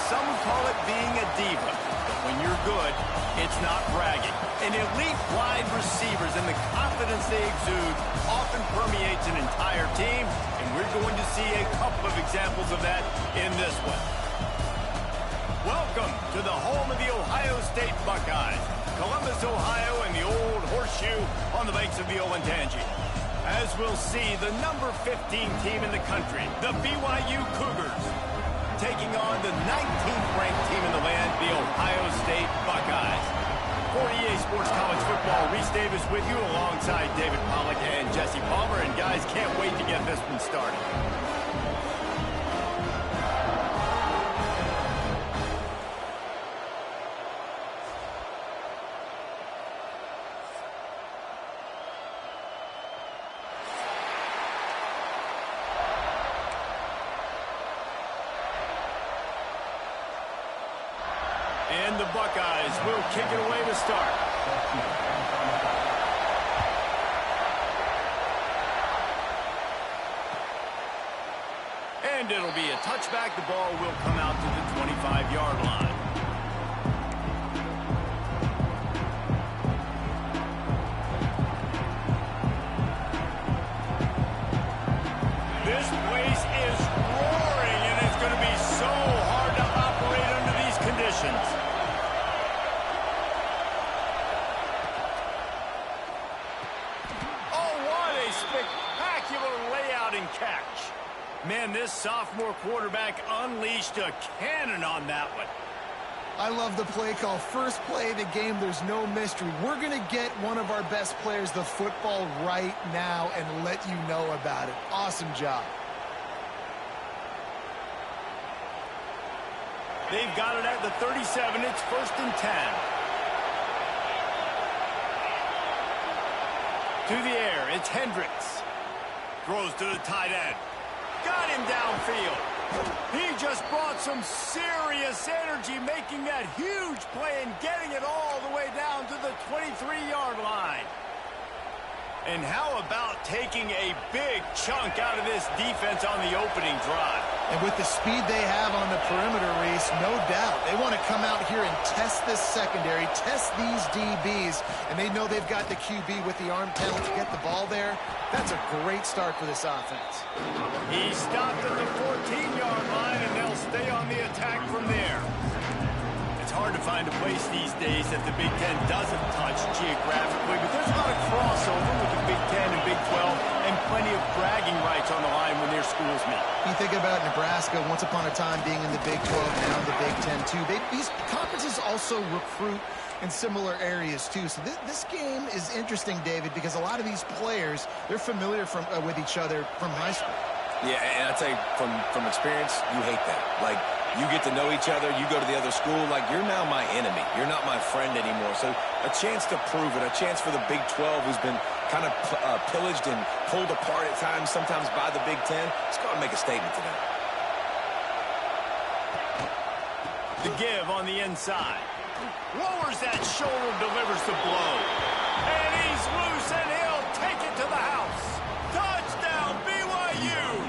some would call it being a diva. But when you're good, it's not bragging. And elite wide receivers and the confidence they exude often permeates an entire team, and we're going to see a couple of examples of that in this one. Welcome to the home of the Ohio State Buckeyes, Columbus, Ohio, and the old horseshoe on the banks of the Olentangy. As we'll see, the number 15 team in the country, the BYU Cougars, taking on the 19th ranked team in the land, the Ohio State Buckeyes. For EA Sports College Football, Reese Davis with you alongside David Pollack and Jesse Palmer. And guys, can't wait to get this one started. And the Buckeyes will kick it away to start. And it'll be a touchback. The ball will come out to the 25-yard line. This place is roaring, and it's going to be so hard to operate under these conditions. Spectacular layout and catch. Man, this sophomore quarterback unleashed a cannon on that one. I love the play call. First play of the game, there's no mystery. We're going to get one of our best players the football right now and let you know about it. Awesome job. They've got it at the 37. It's 1st and 10. To the air, it's Hendricks. Throws to the tight end. Got him downfield. He just brought some serious energy, making that huge play and getting it all the way down to the 23-yard line. And how about taking a big chunk out of this defense on the opening drive? And with the speed they have on the perimeter, Reese, no doubt. They want to come out here and test this secondary, test these DBs, and they know they've got the QB with the arm talent to get the ball there. That's a great start for this offense. He stopped at the 14-yard line, and they'll stay on the attack from there. It's hard to find a place these days that the Big Ten doesn't touch geographically, but there's a lot of crossover with the Big Ten and Big 12 and plenty of bragging rights on the line when their schools meet. You think about Nebraska, once upon a time being in the Big 12, now in the Big 10 too. These conferences also recruit in similar areas too. So this game is interesting, David, because a lot of these players, they're familiar with each other from high school. Yeah, and I'd say from experience, you hate that. Like, you get to know each other, you go to the other school, like, you're now my enemy. You're not my friend anymore. So a chance to prove it, a chance for the Big 12, who's been kind of pillaged and pulled apart at times, sometimes by the Big 10. Let's go and make a statement today. The give on the inside. Lowers that shoulder, delivers the blow. And he's loose, and he'll take it to the house. Touchdown, BYU!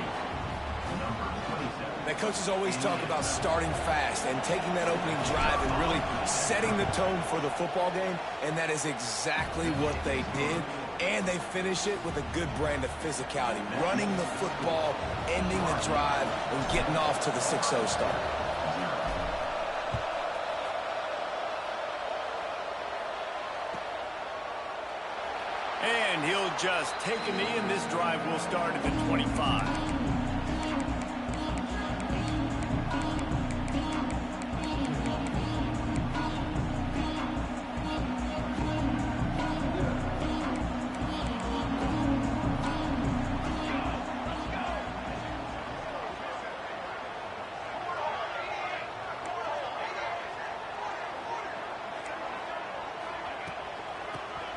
Now, coaches always talk about starting fast and taking that opening drive and really setting the tone for the football game, and that is exactly what they did. And they finish it with a good brand of physicality, running the football, ending the drive, and getting off to the 6-0 start. And he'll just take a knee, and this drive will start at the 25.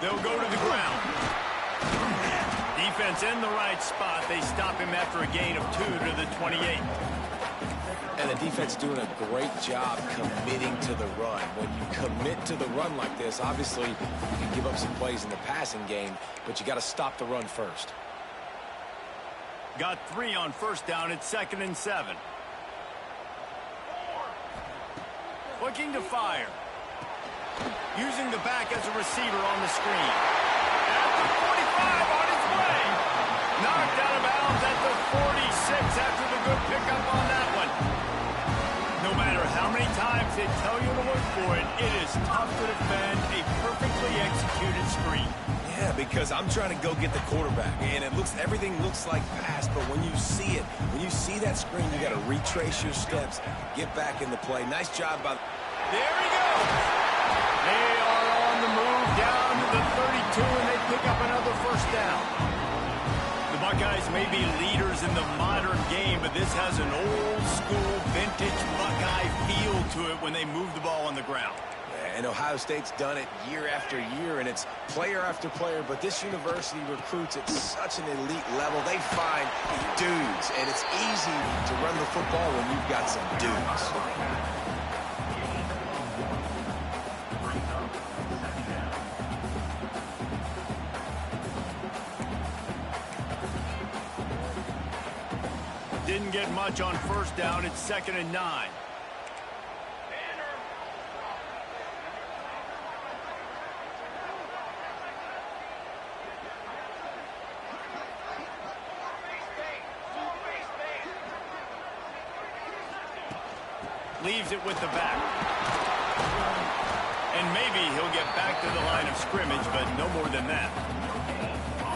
They'll go to the ground. Defense in the right spot. They stop him after a gain of 2 to the 28. And the defense doing a great job committing to the run. When you commit to the run like this, obviously you can give up some plays in the passing game, but you got to stop the run first. Got 3 on first down. It's 2nd and 7. Looking to fire. Using the back as a receiver on the screen. At the 45 on his way. Knocked out of bounds at the 46 after the good pickup on that one. No matter how many times they tell you to look for it, it is tough to defend a perfectly executed screen. Yeah, because I'm trying to go get the quarterback, and everything looks like pass, but when you see it, when you see that screen, you got to retrace your steps, get back in the play. Nice job by... There he goes. They are on the move down to the 32, and they pick up another first down. The Buckeyes may be leaders in the modern game, but this has an old-school, vintage Buckeye feel to it when they move the ball on the ground. And Ohio State's done it year after year, and it's player after player, but this university recruits at such an elite level. They find dudes, and it's easy to run the football when you've got some dudes. Didn't get much on first down. It's 2nd and 9. Leaves it with the back. And maybe he'll get back to the line of scrimmage, but no more than that.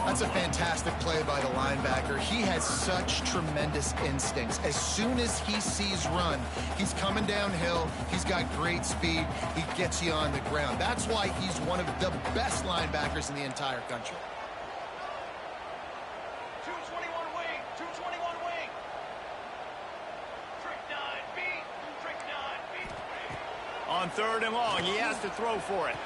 That's a fantastic play by the linebacker. He has such tremendous instincts. As soon as he sees run, he's coming downhill. He's got great speed. He gets you on the ground. That's why he's one of the best linebackers in the entire country. 221 wing, 221 wing. Trick 9B, trick 9B. On 3rd and long, he has to throw for it.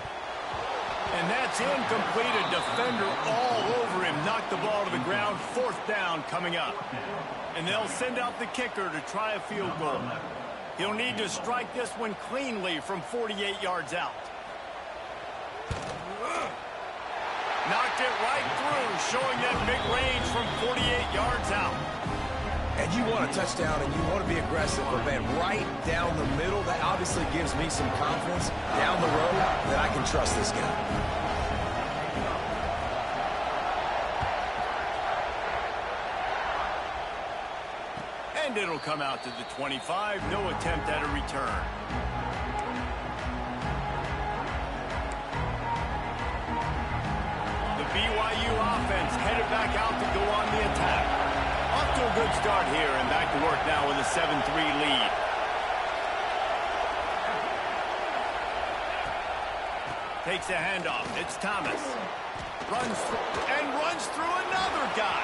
And that's incomplete. A defender all over him. Knocked the ball to the ground. 4th down coming up. And they'll send out the kicker to try a field goal. He'll need to strike this one cleanly from 48 yards out. Knocked it right through, showing that big range from 48 yards out. And you want a touchdown, and you want to be aggressive, but man, right down the middle, that obviously gives me some confidence down the road that I can trust this guy. And it'll come out to the 25. No attempt at a return. The BYU offense headed back out to go on the attack. Off to a good start here, and back to work now with a 7-3 lead. Takes a handoff. It's Thomas. Runs through another guy.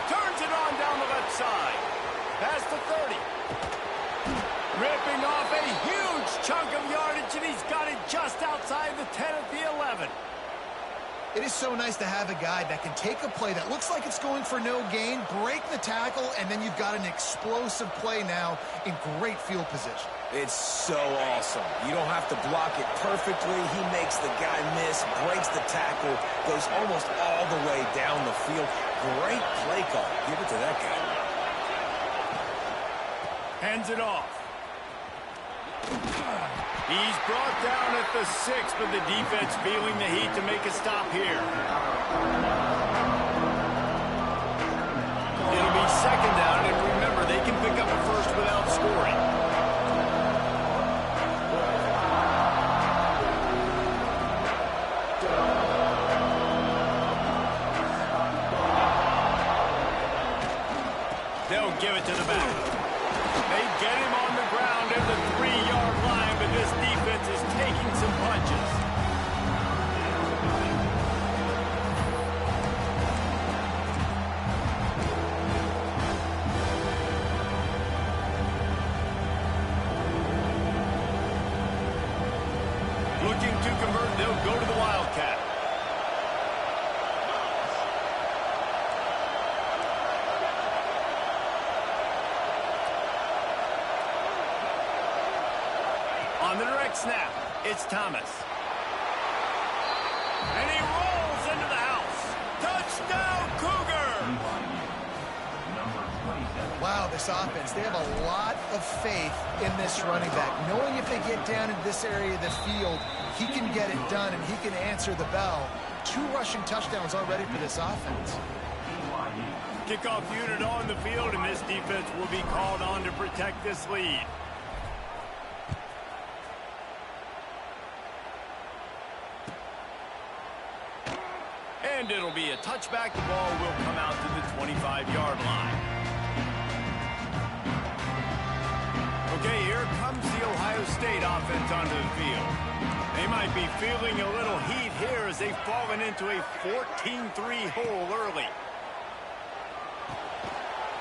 Turns it on down the left side. Past the 30. Ripping off a huge chunk of yardage, and he's got it just outside the 10 at the 11. It is so nice to have a guy that can take a play that looks like it's going for no gain, break the tackle, and then you've got an explosive play now in great field position. It's so awesome. You don't have to block it perfectly. He makes the guy miss, breaks the tackle, goes almost all the way down the field. Great play call. Give it to that guy. Hands it off. He's brought down at the 6, but the defense feeling the heat to make a stop here. It'll be 2nd down, and remember, they can pick up a first without scoring. They'll give it to the back. They get him on the ground at the 3-yard line, but this defense is taking some punches. Looking to convert, they'll go to the Wildcat. On the direct snap, it's Thomas. And he rolls into the house. Touchdown, Cougar! Wow, this offense, they have a lot of faith in this running back, knowing if they get down into this area of the field, he can get it done and he can answer the bell. 2 rushing touchdowns already for this offense. Kickoff unit on the field, and this defense will be called on to protect this lead. And it'll be a touchback. The ball will come out to the 25-yard line. Okay, here comes the Ohio State offense onto the field. They might be feeling a little heat here as they've fallen into a 14-3 hole early.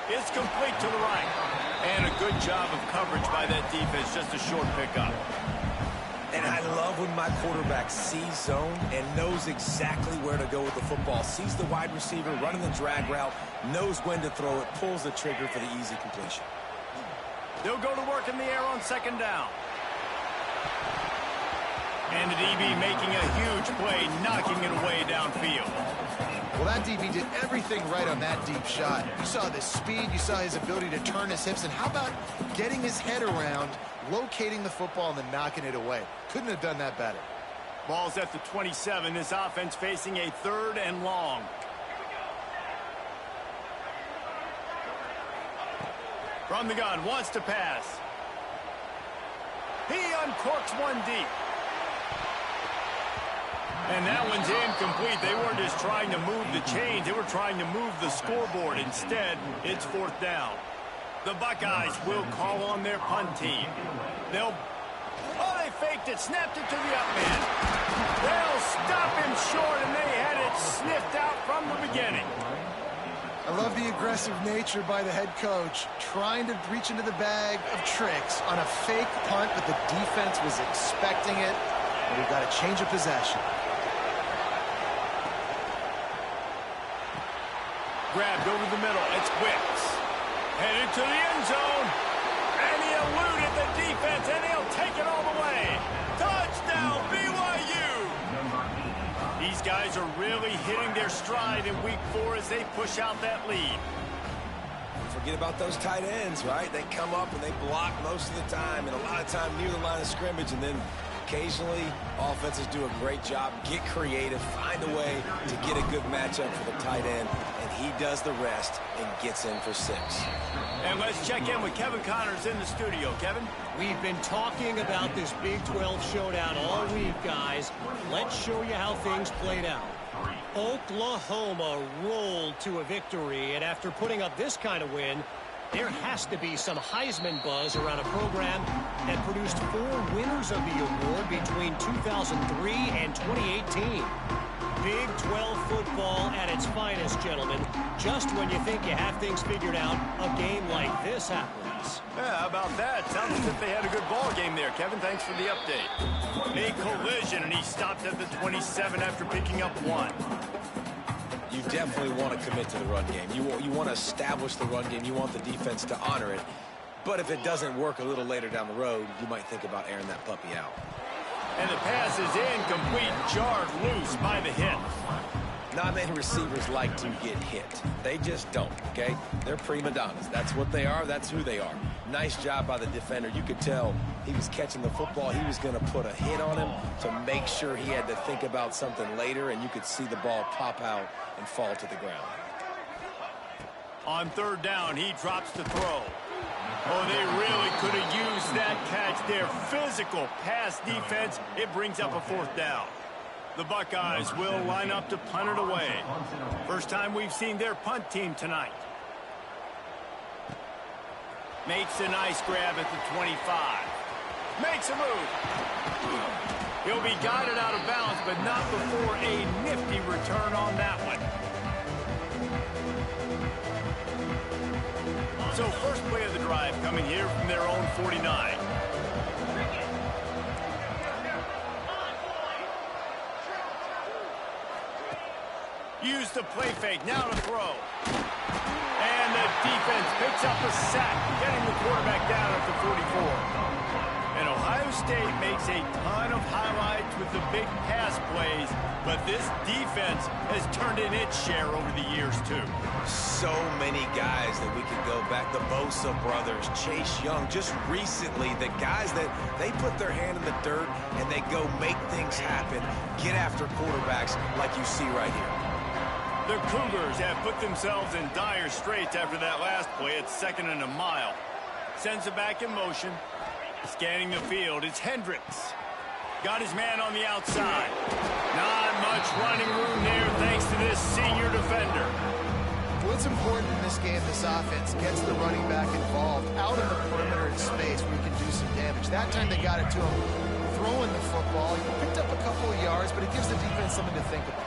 It's complete to the right. And a good job of coverage by that defense, just a short pickup. And I love when my quarterback sees zone and knows exactly where to go with the football. Sees the wide receiver running the drag route, knows when to throw it, pulls the trigger for the easy completion. They'll go to work in the air on second down. And the DB making a huge play, knocking it away downfield. Well, that DB did everything right on that deep shot. You saw the speed, you saw his ability to turn his hips, and how about getting his head around, locating the football, and then knocking it away? Couldn't have done that better. Ball's at the 27. This offense facing a 3rd and long. From the gun, wants to pass. He uncorks one deep. And that one's incomplete. They weren't just trying to move the chains. They were trying to move the scoreboard. Instead, it's 4th down. The Buckeyes will call on their punt team. Oh, they faked it, snapped it to the up man. They'll stop him short, and they had it sniffed out from the beginning. I love the aggressive nature by the head coach, trying to reach into the bag of tricks on a fake punt, but the defense was expecting it, and we've got a change of possession. Grabbed over the middle. It's Wicks. Headed to the end zone. And he eluded the defense, and he'll take it all the way. Touchdown, BYU! These guys are really hitting their stride in week 4 as they push out that lead. Forget about those tight ends, right? They come up and they block most of the time, and a lot of time near the line of scrimmage, and then occasionally offenses do a great job, get creative, find a way to get a good matchup for the tight end, and he does the rest and gets in for 6. And let's check in with Kevin Connors in the studio. Kevin? We've been talking about this Big 12 showdown all week, guys. Let's show you how things played out. Oklahoma rolled to a victory, and after putting up this kind of win, there has to be some Heisman buzz around a program that produced 4 winners of the award between 2003 and 2018. Big 12 football at its finest, gentlemen. Just when you think you have things figured out, a game like this happens. Yeah, how about that? Sounds as if they had a good ball game there. Kevin, thanks for the update. A collision, and he stopped at the 27 after picking up 1. You definitely want to commit to the run game. You want to establish the run game. You want the defense to honor it. But if it doesn't work a little later down the road, you might think about airing that puppy out. And the pass is incomplete, jarred loose by the hit. Not many receivers like to get hit. They just don't, okay? They're prima donnas. That's what they are. That's who they are. Nice job by the defender. You could tell he was catching the football. He was going to put a hit on him to make sure he had to think about something later, and you could see the ball pop out and fall to the ground. On 3rd down, he drops the throw. Oh, they really could have used that catch there. Physical pass defense. It brings up a 4th down. The Buckeyes will line up to punt it away. First time we've seen their punt team tonight. Makes a nice grab at the 25. Makes a move. He'll be guided out of bounds, but not before a nifty return on that one. So first play of the drive coming here from their own 49. Use the play fake, now to throw. And the defense picks up a sack, getting the quarterback down at the 44. And Ohio State makes a ton of highlights with the big pass plays, but this defense has turned in its share over the years, too. So many guys that we could go back. The Bosa brothers, Chase Young, just recently, the guys that they put their hand in the dirt and they go make things happen, get after quarterbacks like you see right here. The Cougars have put themselves in dire straits after that last play at 2nd and a mile. Sends it back in motion. Scanning the field, it's Hendricks. Got his man on the outside. Not much running room there thanks to this senior defender. What's important in this game, this offense gets the running back involved out in the perimeter in space where he can do some damage. That time they got it to him throwing the football. He picked up a couple of yards, but it gives the defense something to think about.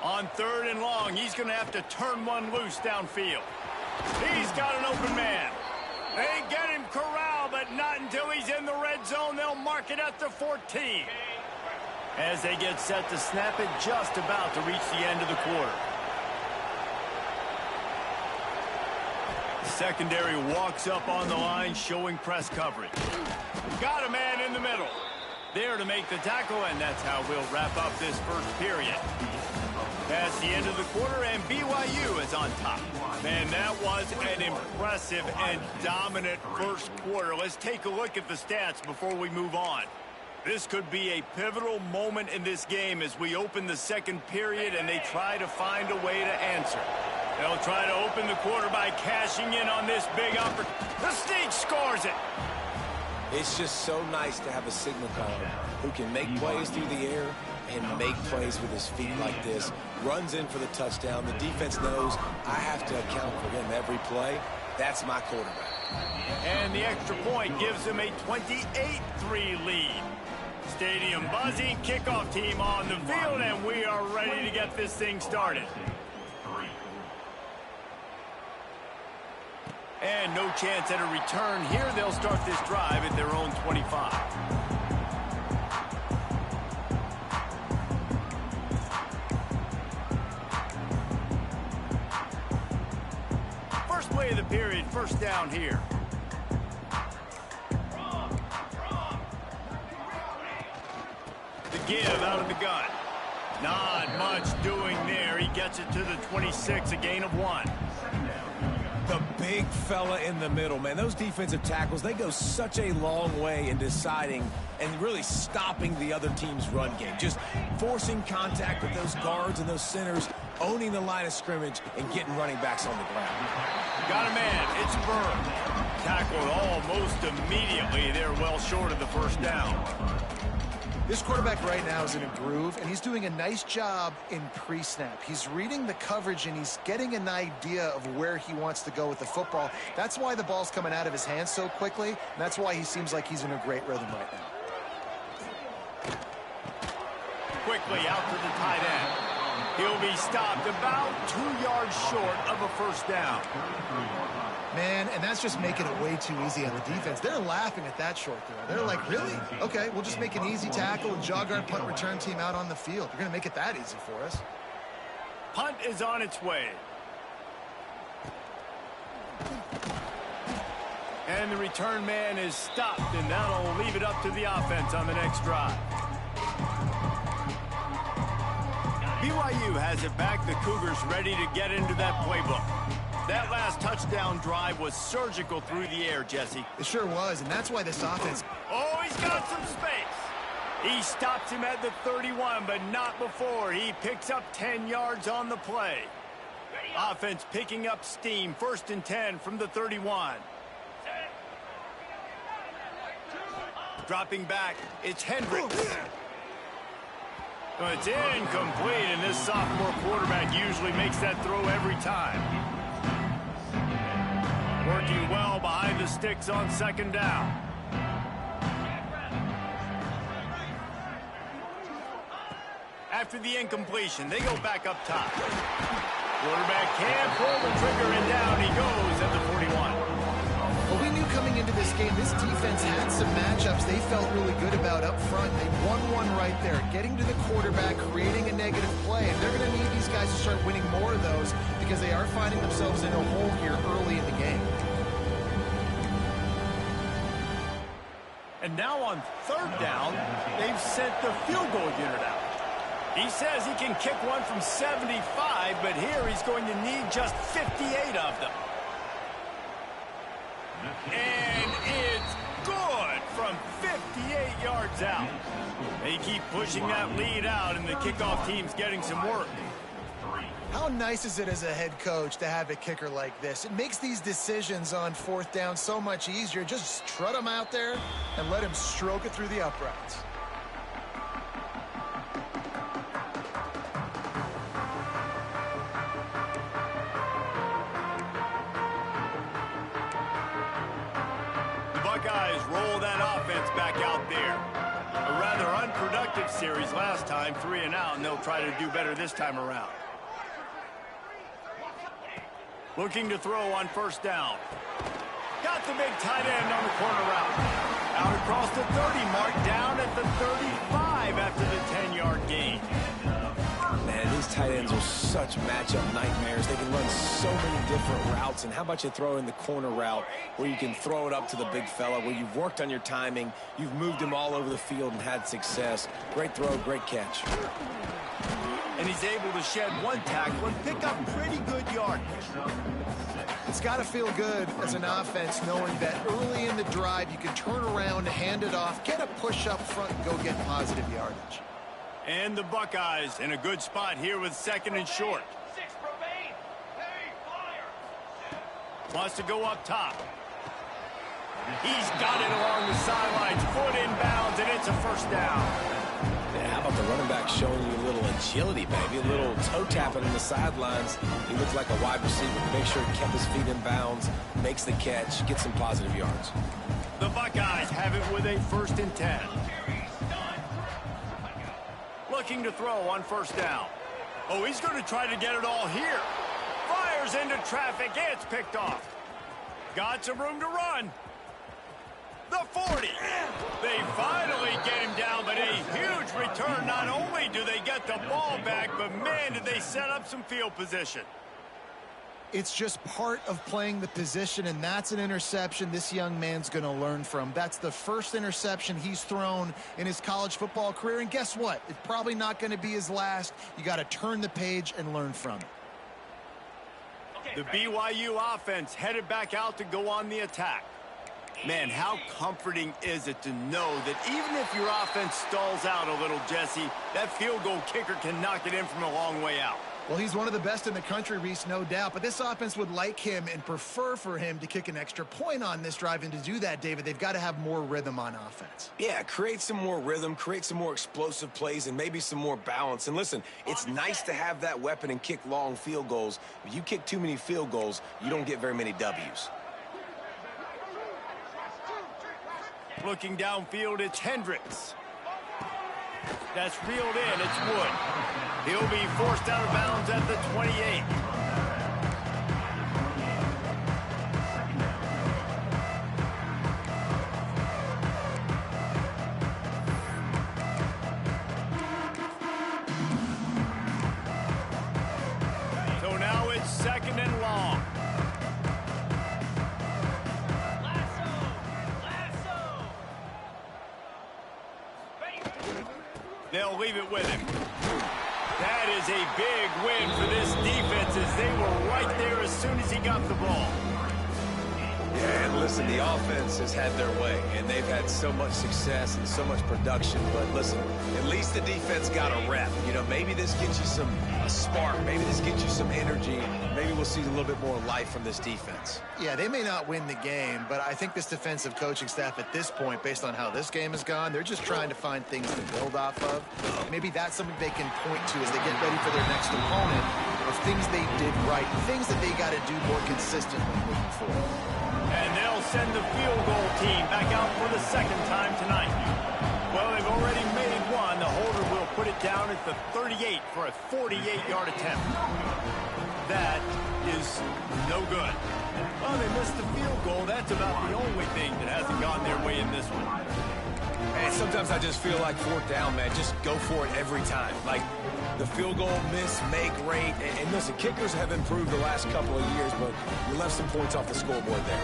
On 3rd and long, he's going to have to turn one loose downfield. He's got an open man. They get him corralled, but not until he's in the red zone. They'll mark it at the 14. As they get set to snap it, just about to reach the end of the quarter. Secondary walks up on the line, showing press coverage. Got a man in the middle. There to make the tackle, and that's how we'll wrap up this first period. Past the end of the quarter, and BYU is on top. Man, that was an impressive and dominant first quarter. Let's take a look at the stats before we move on. This could be a pivotal moment in this game as we open the second period and they try to find a way to answer. They'll try to open the quarter by cashing in on this big opportunity. The Sneak scores it. It's just so nice to have a signal caller who can make plays through the air and make plays with his feet like this. Runs in for the touchdown. The defense knows I have to account for him every play. That's my quarterback. And the extra point gives them a 28-3 lead. Stadium buzzing, kickoff team on the field, and we are ready to get this thing started. And no chance at a return here. They'll start this drive at their own 25. First play of the period, first down here. The give out of the gun. Not much doing there. He gets it to the 26, a gain of 1. The big fella in the middle, man. Those defensive tackles, they go such a long way in deciding and really stopping the other team's run game. Just forcing contact with those guards and those centers, owning the line of scrimmage, and getting running backs on the ground. Got a man. It's Burr. Tackled almost immediately. They're well short of the first down. This quarterback right now is in a groove, and he's doing a nice job in pre-snap. He's reading the coverage, and he's getting an idea of where he wants to go with the football. That's why the ball's coming out of his hands so quickly, and that's why he seems like he's in a great rhythm right now. Quickly out to the tight end. He'll be stopped about 2 yards short of a first down. Man, and that's just making it way too easy on the defense. They're laughing at that short throw. They're like, really? Okay, we'll just make an easy tackle and jog our punt return team out on the field. You're going to make it that easy for us. Punt is on its way. And the return man is stopped, and that'll leave it up to the offense on the next drive. BYU has it back. The Cougars ready to get into that playbook. That last touchdown drive was surgical through the air, Jesse. It sure was, and that's why this offense... Oh, he's got some space. He stops him at the 31, but not before. He picks up 10 yards on the play. Offense picking up steam. 1st and 10 from the 31. Dropping back, it's Hendricks. It's incomplete, and this sophomore quarterback usually makes that throw every time. Working well behind the sticks on 2nd down. After the incompletion, they go back up top. Quarterback can't pull the trigger, and down he goes at the 41. Well, we knew coming into this game, this defense had some matchups they felt really good about up front. They won one right there, getting to the quarterback, creating a negative play. And they're going to need these guys to start winning more of those because they are finding themselves in a hole here early in the game. And now on third down, they've sent the field goal unit out. He says he can kick one from 75, but here he's going to need just 58 of them. And it's good from 58 yards out. They keep pushing that lead out, and the kickoff team's getting some work. How nice is it as a head coach to have a kicker like this? It makes these decisions on fourth down so much easier. Just strut him out there and let him stroke it through the uprights. Buckeyes roll that offense back out there. A rather unproductive series last time, 3 and out, and they'll try to do better this time around. Looking to throw on first down. Got the big tight end on the corner route. Out across the 30 mark, down at the 35 after the 10-yard gain. Man, these tight ends are such matchup nightmares. They can run so many different routes. And how about you throw in the corner route where you can throw it up to the big fella, where you've worked on your timing, you've moved him all over the field and had success. Great throw, great catch. And he's able to shed one tackle and pick up pretty good yardage. It's got to feel good as an offense knowing that early in the drive you can turn around, hand it off, get a push up front, and go get positive yardage. And the Buckeyes in a good spot here with second and short. Wants to go up top. He's got it along the sidelines, foot inbounds, and it's a first down. Yeah, how about the running back showing you a little agility, baby? A little toe tapping in the sidelines. He looked like a wide receiver. Make sure he kept his feet in bounds, makes the catch, gets some positive yards. The Buckeyes have it with a 1st and 10. Looking to throw on first down. Oh, he's going to try to get it all here. Fires into traffic. It's picked off. Got some room to run. The 40. They finally get him down, but a huge return. Not only do they get the ball back, but man, did they set up some field position. It's just part of playing the position, and that's an interception this young man's going to learn from. That's the first interception he's thrown in his college football career, and guess what? It's probably not going to be his last. You got to turn the page and learn from it. The BYU offense headed back out to go on the attack. Man, how comforting is it to know that even if your offense stalls out a little, Jesse, that field goal kicker can knock it in from a long way out. Well, he's one of the best in the country, Reese, no doubt. But this offense would like him and prefer for him to kick an extra point on this drive. And to do that, David, they've got to have more rhythm on offense. Yeah, create some more rhythm, create some more explosive plays, and maybe some more balance. And listen, it's nice to have that weapon and kick long field goals. If you kick too many field goals, you don't get very many W's. Looking downfield, it's Hendricks. That's reeled in. It's Wood. He'll be forced out of bounds at the 28. So now it's 2nd and long. They'll leave it with him. That is a big win for this defense as they were right there as soon as he got the ball. Yeah, and listen, the offense has had their way, and they've had so much success and so much production. But listen, at least the defense got a rep. You know, maybe this gets you a spark. Maybe this gets you some energy. Maybe we'll see a little bit more life from this defense. Yeah, they may not win the game, but I think this defensive coaching staff at this point, based on how this game has gone, they're just trying to find things to build off of. Maybe that's something they can point to as they get ready for their next opponent, of things they did right, things that they got to do more consistently moving forward. And they'll send the field goal team back out for the 2nd time tonight. Well, they've already made one. The holder will put it down at the 38 for a 48-yard attempt. That is no good. Well, they missed the field goal. That's about the only thing that hasn't Sometimes I just feel like fourth down, man, just go for it every time. Like the field goal, miss, make, rate. And listen, kickers have improved the last couple of years, but you left some points off the scoreboard there.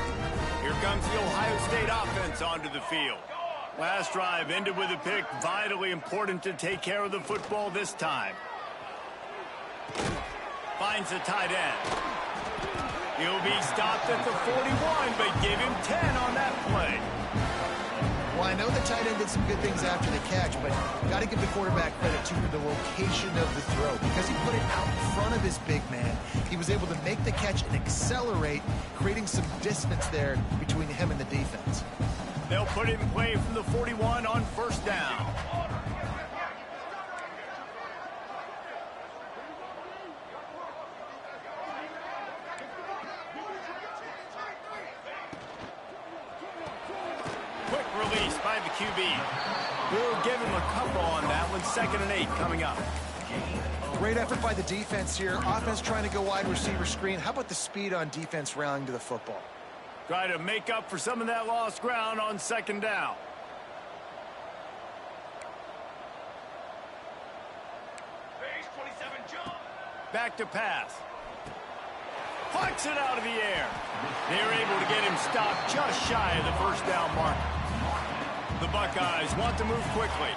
Here comes the Ohio State offense onto the field. Last drive ended with a pick. Vitally important to take care of the football this time. Finds the tight end. He'll be stopped at the 41, but give him 10 on that play. Well, I know the tight end did some good things after the catch, but got to give the quarterback credit too for the location of the throw. Because he put it out in front of his big man, he was able to make the catch and accelerate, creating some distance there between him and the defense. They'll put it in play from the 41 on first down. Quick release by the QB. We'll give him a couple on that one. 2nd and 8 coming up. Great effort by the defense here. Offense trying to go wide receiver screen. How about the speed on defense rallying to the football? Try to make up for some of that lost ground on 2nd down. Back to pass. Plucks it out of the air. They're able to get him stopped just shy of the first down mark. The Buckeyes want to move quickly.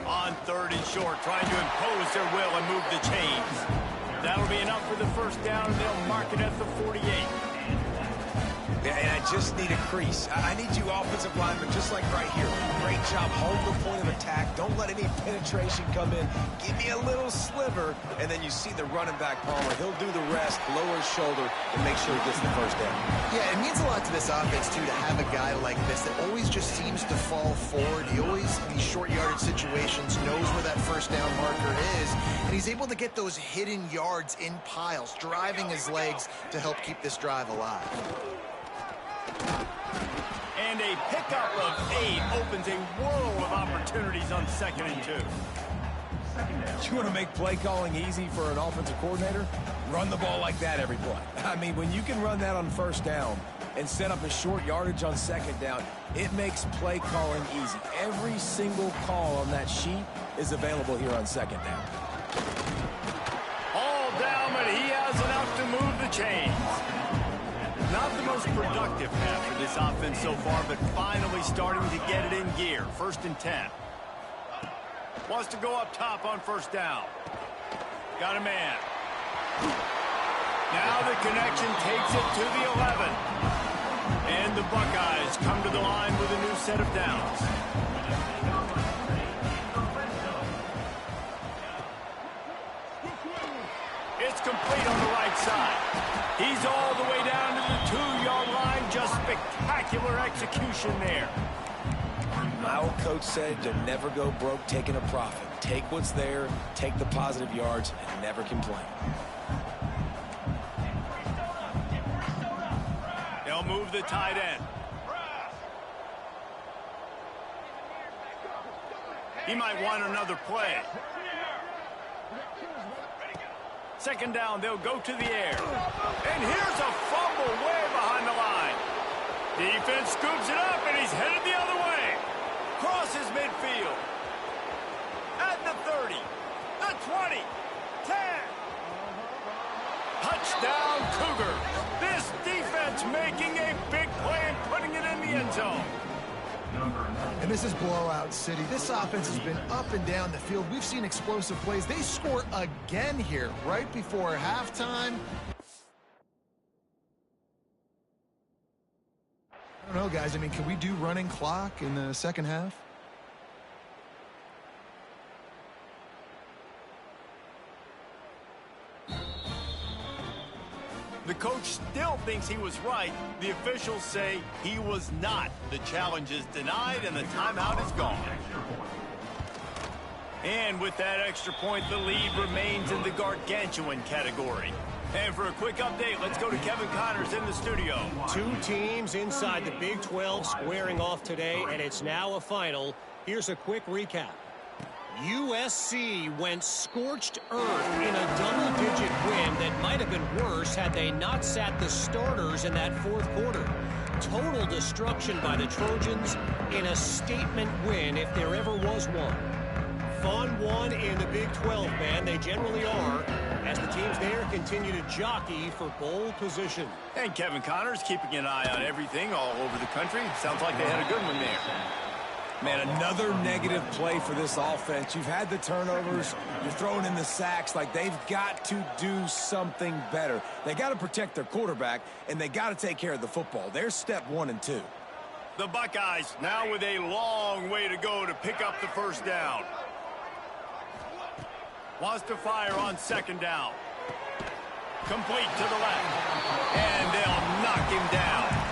On 3rd and short, trying to impose their will and move the chains. That'll be enough for the first down, and they'll mark it at the 48. Yeah, and I just need a crease. I need you offensive linemen, just like right here. Great job, hold the point of attack. Don't let any penetration come in. Give me a little sliver, and then you see the running back, Palmer. He'll do the rest, lower his shoulder, and make sure he gets the first down. Yeah, it means a lot to this offense, too, to have a guy like this that always just seems to fall forward. He always, in these short yardage situations, knows where that first down marker is, and he's able to get those hidden yards in piles, driving his legs to help keep this drive alive. And a pickup of 8 opens a world of opportunities on 2nd and 2. You want to make play calling easy for an offensive coordinator? Run the ball like that every play. I mean, when you can run that on first down and set up a short yardage on 2nd down, it makes play calling easy. Every single call on that sheet is available here on 2nd down. All down, but he has enough to move the chains. Not the most productive half for this offense so far, but finally starting to get it in gear. 1st and 10. Wants to go up top on first down. Got a man. Now the connection takes it to the 11. And the Buckeyes come to the line with a new set of downs. It's complete on the right side. He's all the way down to the 2-yard line. Just spectacular execution there. My old coach said to never go broke taking a profit. Take what's there, take the positive yards, and never complain. They'll move the tight end. He might want another play. 2nd down, they'll go to the air. And here's a fumble way behind the line. Defense scoops it up, and he's headed the other way. Crosses midfield. At the 30, the 20, 10. Touchdown, Cougars. This defense making a big play and putting it in the end zone. And this is blowout city. This offense has been up and down the field. We've seen explosive plays. They score again here right before halftime. I don't know, guys. I mean, can we do running clock in the second half? The coach still thinks he was right. The officials say he was not. The challenge is denied, and the timeout is gone. And with that extra point, the lead remains in the gargantuan category. And for a quick update, let's go to Kevin Connors in the studio. 2 teams inside the Big 12 squaring off today, and it's now a final. Here's a quick recap. USC went scorched earth in a double-digit win that might have been worse had they not sat the starters in that fourth quarter. Total destruction by the Trojans in a statement win if there ever was one. Fun one in the Big 12, man. They generally are, as the teams there continue to jockey for bowl position. And Kevin Connors keeping an eye on everything all over the country. Sounds like they had a good one there. Man, another negative play for this offense. You've had the turnovers. You're throwing in the sacks. Like, they've got to do something better. They got to protect their quarterback, and they got to take care of the football. There's step 1 and 2. The Buckeyes now with a long way to go to pick up the first down. Wants to fire on second down. Complete to the left. And they'll knock him down.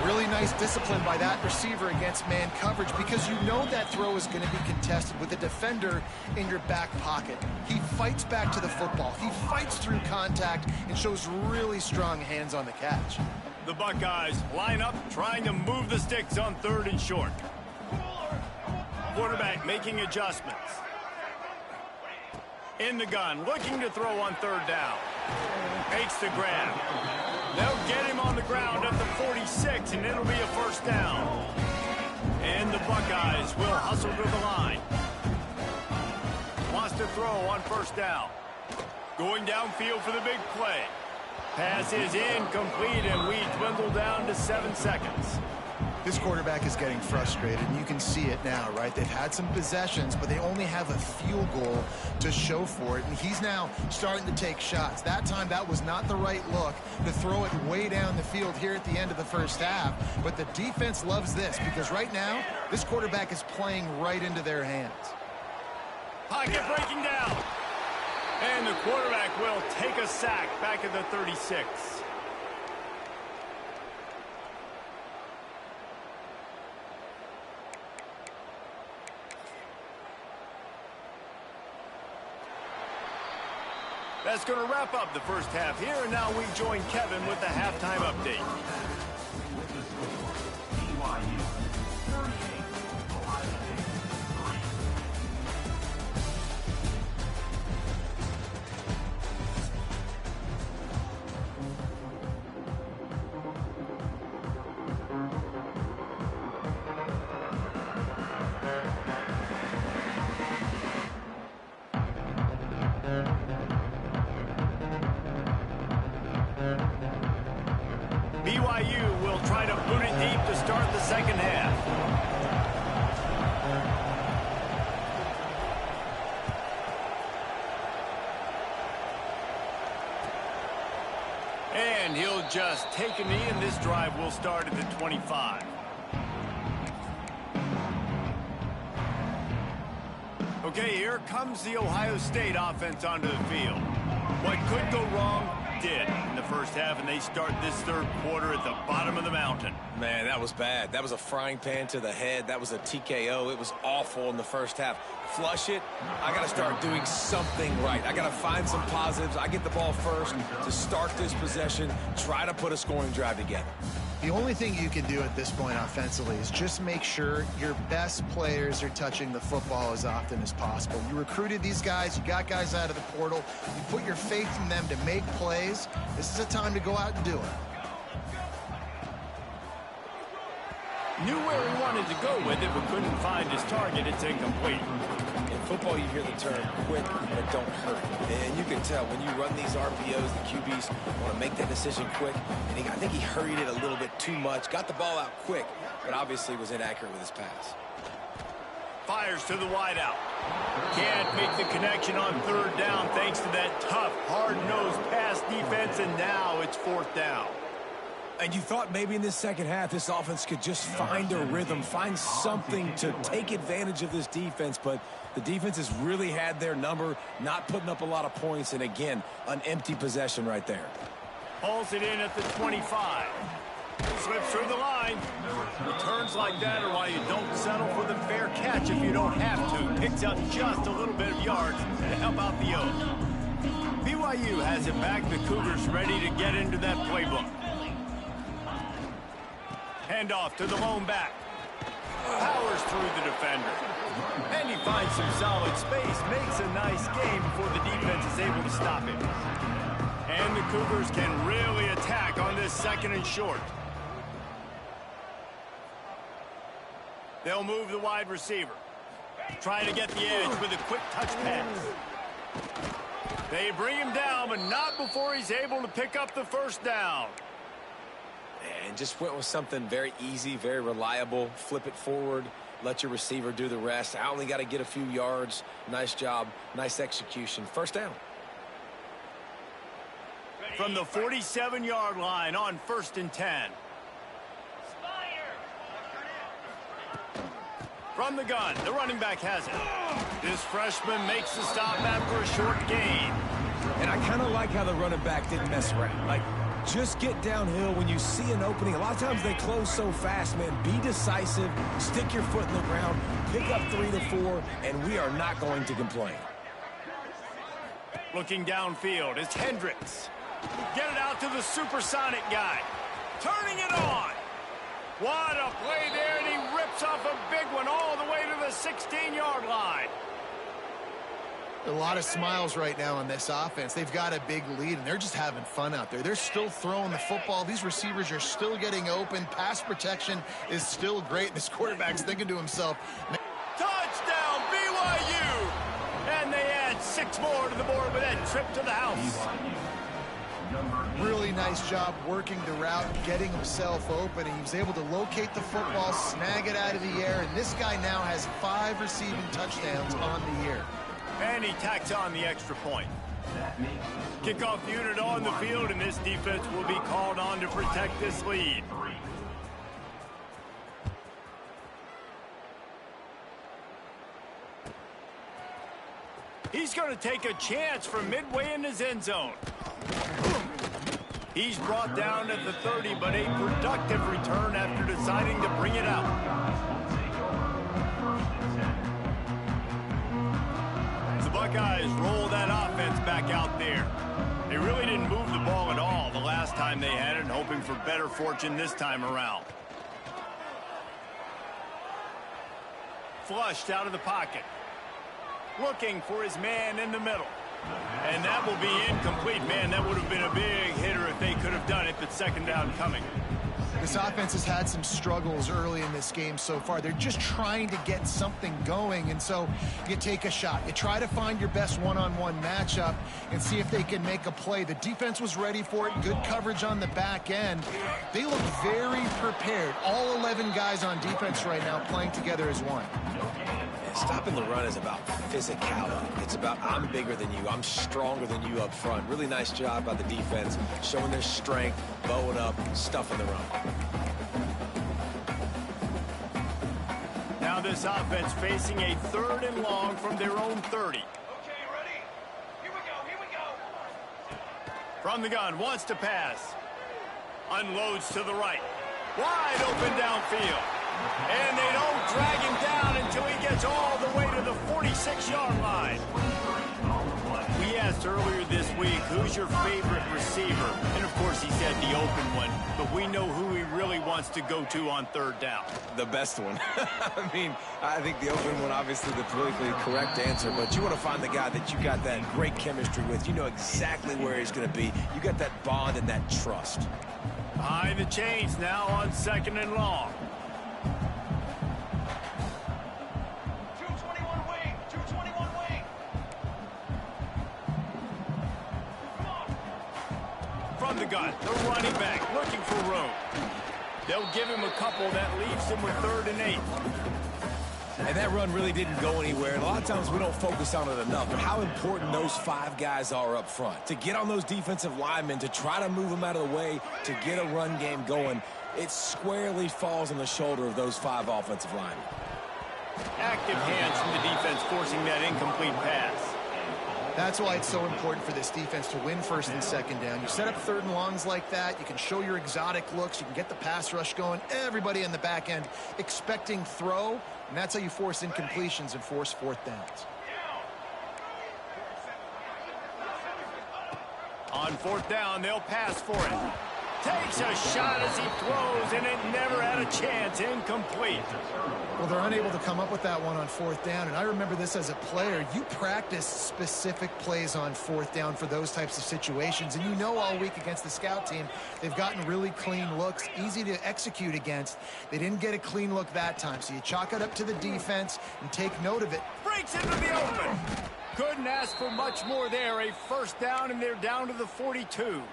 Really nice discipline by that receiver against man coverage, because you know that throw is going to be contested with a defender in your back pocket. He fights back to the football. He fights through contact and shows really strong hands on the catch. The Buckeyes line up, trying to move the sticks on third and short. Quarterback making adjustments. In the gun, looking to throw on third down. Makes the grab. They'll get him on the ground at the 46, and it'll be a first down. And the Buckeyes will hustle to the line. Wants to throw on first down. Going downfield for the big play. Pass is incomplete, and we dwindle down to 7 seconds. This quarterback is getting frustrated, and you can see it now, right? They've had some possessions, but they only have a field goal to show for it, and he's now starting to take shots. That time, that was not the right look to throw it way down the field here at the end of the first half, but the defense loves this, because right now, this quarterback is playing right into their hands. Pocket breaking down, and the quarterback will take a sack back at the 36. That's going to wrap up the first half here, and now we join Kevin with the halftime update. BYU 38, Ohio State 3. BYU will try to boot it deep to start the second half. And he'll just take a knee, and this drive will start at the 25. Okay, here comes the Ohio State offense onto the field. What could go wrong did in the first half, and they start this third quarter at the bottom of the mountain. Man, that was bad. That was a frying pan to the head. That was a TKO. It was awful in the first half. Flush it. I got to start doing something right. I got to find some positives. I get the ball first to start this possession, try to put a scoring drive together. The only thing you can do at this point offensively is just make sure your best players are touching the football as often as possible. You recruited these guys. You got guys out of the portal. You put your faith in them to make plays. This is a time to go out and do it. Knew where he wanted to go with it, but couldn't find his target. It's incomplete. In football, you hear the term quick but don't hurt. And you can tell when you run these RPOs, the QBs want to make that decision quick. And I think he hurried it a little bit too much. Got the ball out quick, but obviously was inaccurate with his pass. Fires to the wideout. Can't make the connection on third down thanks to that tough, hard-nosed pass defense, and now it's fourth down. And you thought maybe in this second half this offense could just find a rhythm, find something to take advantage of this defense, but the defense has really had their number, not putting up a lot of points, and again, an empty possession right there. Pulls it in at the 25. Slips through the line. Returns like that are why you don't settle for the fair catch if you don't have to. Picks up just a little bit of yards to help out the Oaks. BYU has it back. The Cougars ready to get into that playbook. Handoff to the lone back. powers through the defender. And he finds some solid space, makes a nice game before the defense is able to stop him. And the Cougars can really attack on this 2nd and short. They'll move the wide receiver. Trying to get the edge with a quick touch pass. They bring him down, but not before he's able to pick up the 1st down. And just went with something very easy, very reliable. Flip it forward. Let your receiver do the rest. I only got to get a few yards. Nice job. Nice execution. 1st down. From the 47-yard line on 1st and 10. From the gun, the running back has it. This freshman makes the stop after a short gain. And I kind of like how the running back didn't mess around. Like, just get downhill when you see an opening. A lot of times they close so fast, man. Be decisive, stick your foot in the ground, pick up 3 to 4, and we are not going to complain. Looking downfield, it's Hendricks. Get it out to the supersonic guy. Turning it on. What a play there, and he rips off a big one all the way to the 16-yard line. A lot of smiles right now on this offense. They've got a big lead, and they're just having fun out there. They're still throwing the football. These receivers are still getting open. Pass protection is still great. This quarterback's thinking to himself, touchdown, BYU! And they add 6 more to the board with that trip to the house. really nice job working the route, getting himself open. He was able to locate the football, snag it out of the air, and this guy now has 5 receiving touchdowns on the year. And he tacks on the extra point. Kickoff unit on the field, and this defense will be called on to protect this lead. He's going to take a chance from midway in his end zone. He's brought down at the 30, but a productive return after deciding to bring it out. The Buckeyes roll that offense back out there. They really didn't move the ball at all the last time they had it, and hoping for better fortune this time around. Flushed out of the pocket. Looking for his man in the middle. And that will be incomplete. Man, that would have been a big hitter if they could have done it, but second down coming. This offense has had some struggles early in this game so far. They're just trying to get something going, and so you take a shot. You try to find your best one-on-one matchup and see if they can make a play. The defense was ready for it. Good coverage on the back end. They look very prepared. All 11 guys on defense right now playing together as one. Stopping the run is about physicality. It's about I'm bigger than you. I'm stronger than you up front. Really nice job by the defense, showing their strength, bowing up, stuffing the run. Now this offense facing a 3rd and long from their own 30. Okay, ready? Here we go. From the gun, wants to pass. Unloads to the right. Wide open downfield. And they don't drag him down until he gets all the way to the 46-yard line. We asked earlier this week, who's your favorite receiver? And, of course, he said the open one. But we know who he really wants to go to on 3rd down. The best one. I mean, I think the open one, obviously the politically correct answer, but you want to find the guy that you got that great chemistry with. You know exactly where he's going to be. You got that bond and that trust. Behind the chains now on 2nd and long. From the gun, the running back looking for room. They'll give him a couple that leaves him with 3rd and 8. And that run really didn't go anywhere. And a lot of times we don't focus on it enough, but how important those 5 guys are up front. To get on those defensive linemen, to try to move them out of the way, to get a run game going, it squarely falls on the shoulder of those 5 offensive linemen. Active hands from the defense forcing that incomplete pass. That's why it's so important for this defense to win 1st and 2nd down. You set up 3rd and longs like that. You can show your exotic looks. You can get the pass rush going. Everybody in the back end expecting throw, and that's how you force incompletions and force 4th downs. On 4th down, they'll pass for it. Takes a shot as he throws, and it never had a chance. Incomplete. Well, they're unable to come up with that one on 4th down, and I remember this as a player. You practice specific plays on 4th down for those types of situations, and you know all week against the scout team, they've gotten really clean looks, easy to execute against. They didn't get a clean look that time, so you chalk it up to the defense and take note of it. Breaks into the open. Couldn't ask for much more there. A 1st down, and they're down to the 42.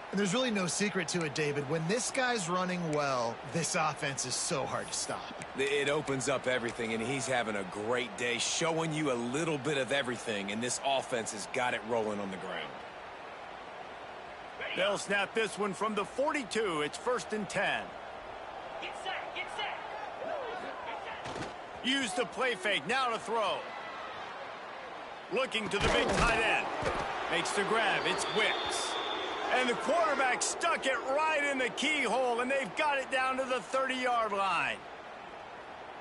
And there's really no secret to it, David. When this guy's running well, this offense is so hard to stop. It opens up everything, and he's having a great day, showing you a little bit of everything, and this offense has got it rolling on the ground. They'll snap this one from the 42. It's 1st and 10. Get set, get set. Use the play fake, now to throw. Looking to the big tight end. Makes the grab, it's Wicks. And the quarterback stuck it right in the keyhole, and they've got it down to the 30-yard line.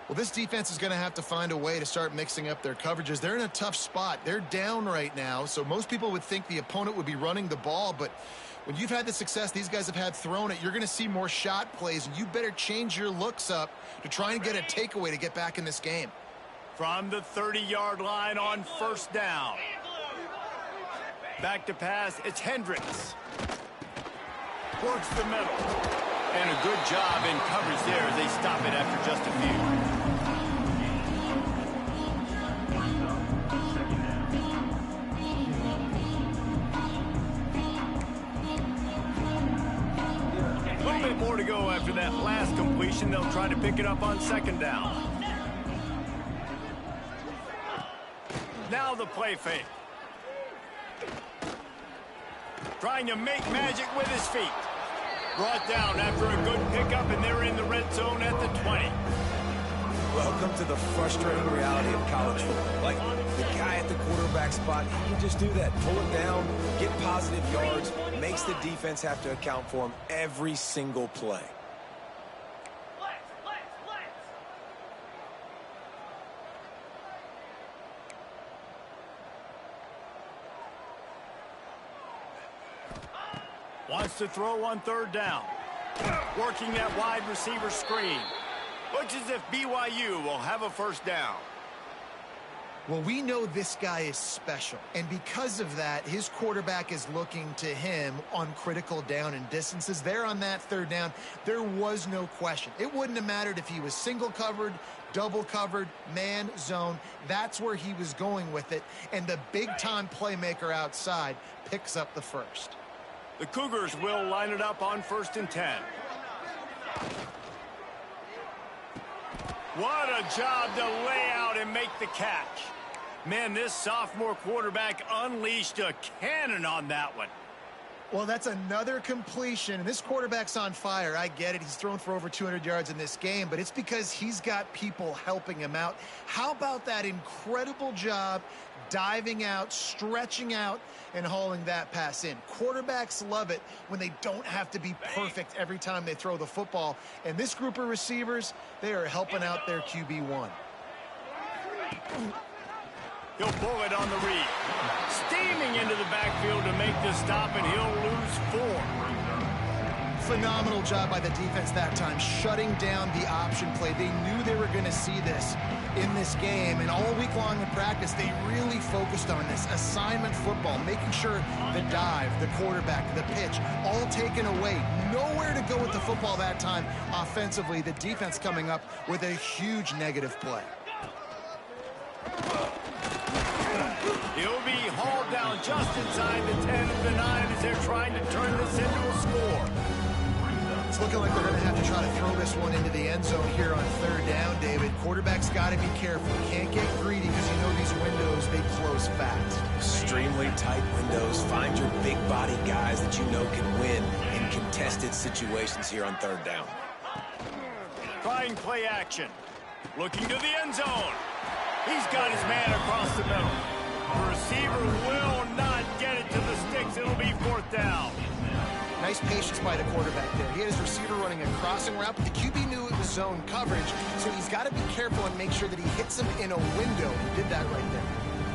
Well, this defense is going to have to find a way to start mixing up their coverages. They're in a tough spot. They're down right now, so most people would think the opponent would be running the ball, but when you've had the success these guys have had throwing it, you're going to see more shot plays, and you better change your looks up to try and get a takeaway to get back in this game. From the 30-yard line on 1st down. Back to pass, it's Hendricks. Works the middle. And a good job in coverage there as they stop it after just a few. A little bit more to go after that last completion. They'll try to pick it up on 2nd down. Now the play fake. Trying to make magic with his feet. Brought down after a good pickup, and they're in the red zone at the 20. Welcome to the frustrating reality of college football. Like, the guy at the quarterback spot, he can just do that. Pull it down, get positive yards, makes the defense have to account for him every single play. Wants to throw on 3rd down. Working that wide receiver screen. Looks as if BYU will have a 1st down. Well, we know this guy is special, and because of that, his quarterback is looking to him on critical down and distances. There on that 3rd down, there was no question. It wouldn't have mattered if he was single covered, double covered, man, zone. That's where he was going with it, and the big-time playmaker outside picks up the 1st. The Cougars will line it up on 1st and 10. What a job to lay out and make the catch. Man, this sophomore quarterback unleashed a cannon on that one. Well, that's another completion, and this quarterback's on fire. I get it. He's thrown for over 200 yards in this game, but it's because he's got people helping him out. How about that incredible job diving out, stretching out, and hauling that pass in? Quarterbacks love it when they don't have to be perfect every time they throw the football, and this group of receivers, they are helping out their QB1. He'll pull it on the read. Steaming into the backfield to make the stop, and he'll lose 4. Phenomenal job by the defense that time, shutting down the option play. They knew they were going to see this in this game, and all week long in practice, they really focused on this assignment football, making sure the dive, the quarterback, the pitch, all taken away. Nowhere to go with the football that time offensively. The defense coming up with a huge negative play. He'll be hauled down just inside the 10 of the 9 as they're trying to turn this into a score. It's looking like they're going to have to try to throw this one into the end zone here on 3rd down, David. Quarterback's got to be careful. Can't get greedy because you know these windows, they close fast. Extremely tight windows. Find your big body guys that you know can win in contested situations here on 3rd down. Trying play action. Looking to the end zone. He's got his man across the middle. The receiver will not get it to the sticks. It'll be 4th down. Nice patience by the quarterback there. He had his receiver running a crossing route, but the QB knew it was zone coverage, so he's got to be careful and make sure that he hits him in a window. He did that right there.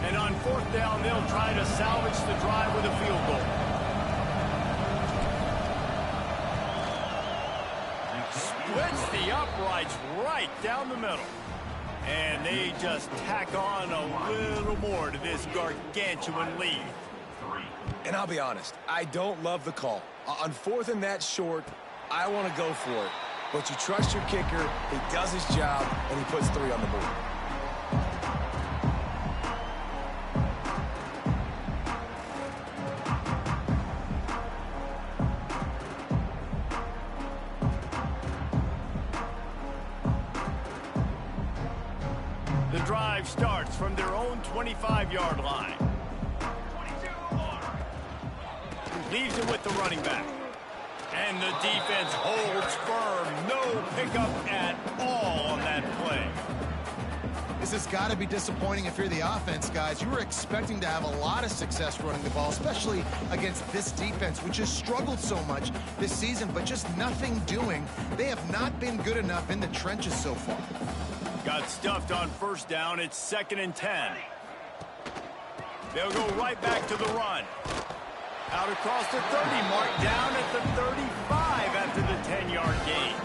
And on 4th down, they'll try to salvage the drive with a field goal. the uprights right down the middle. And they just tack on a little more to this gargantuan lead. And I'll be honest, I don't love the call. On 4th and that short, I want to go for it. But you trust your kicker, he does his job, and he puts 3 on the board. The drive starts from their own 25-yard line. Leaves it with the running back. And the defense holds firm. No pickup at all on that play. This has got to be disappointing if you're the offense, guys. You were expecting to have a lot of success running the ball, especially against this defense, which has struggled so much this season, but just nothing doing. They have not been good enough in the trenches so far. Got stuffed on 1st down. It's 2nd and 10. They'll go right back to the run. Out across the 30 mark, down at the 35 after the 10-yard gain.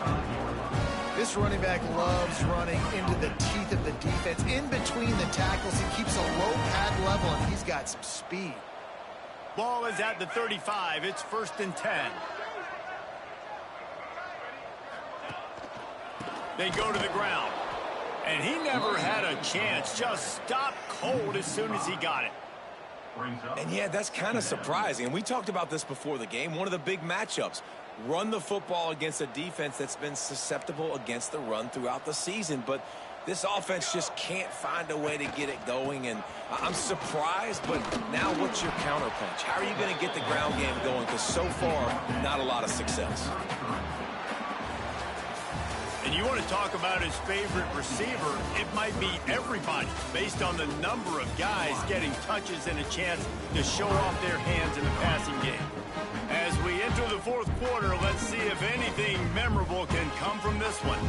This running back loves running into the teeth of the defense. In between the tackles, he keeps a low pad level, and he's got some speed. Ball is at the 35. It's 1st and 10. They go to the ground. And he never had a chance. Just stopped cold as soon as he got it. And yeah, that's kind of surprising. And we talked about this before the game. One of the big matchups. Run the football against a defense that's been susceptible against the run throughout the season. But this offense just can't find a way to get it going. And I'm surprised, but now what's your counterpunch? How are you going to get the ground game going? Because so far, not a lot of success. And you want to talk about his favorite receiver, it might be everybody based on the number of guys getting touches and a chance to show off their hands in the passing game. As we enter the 4th quarter, let's see if anything memorable can come from this one.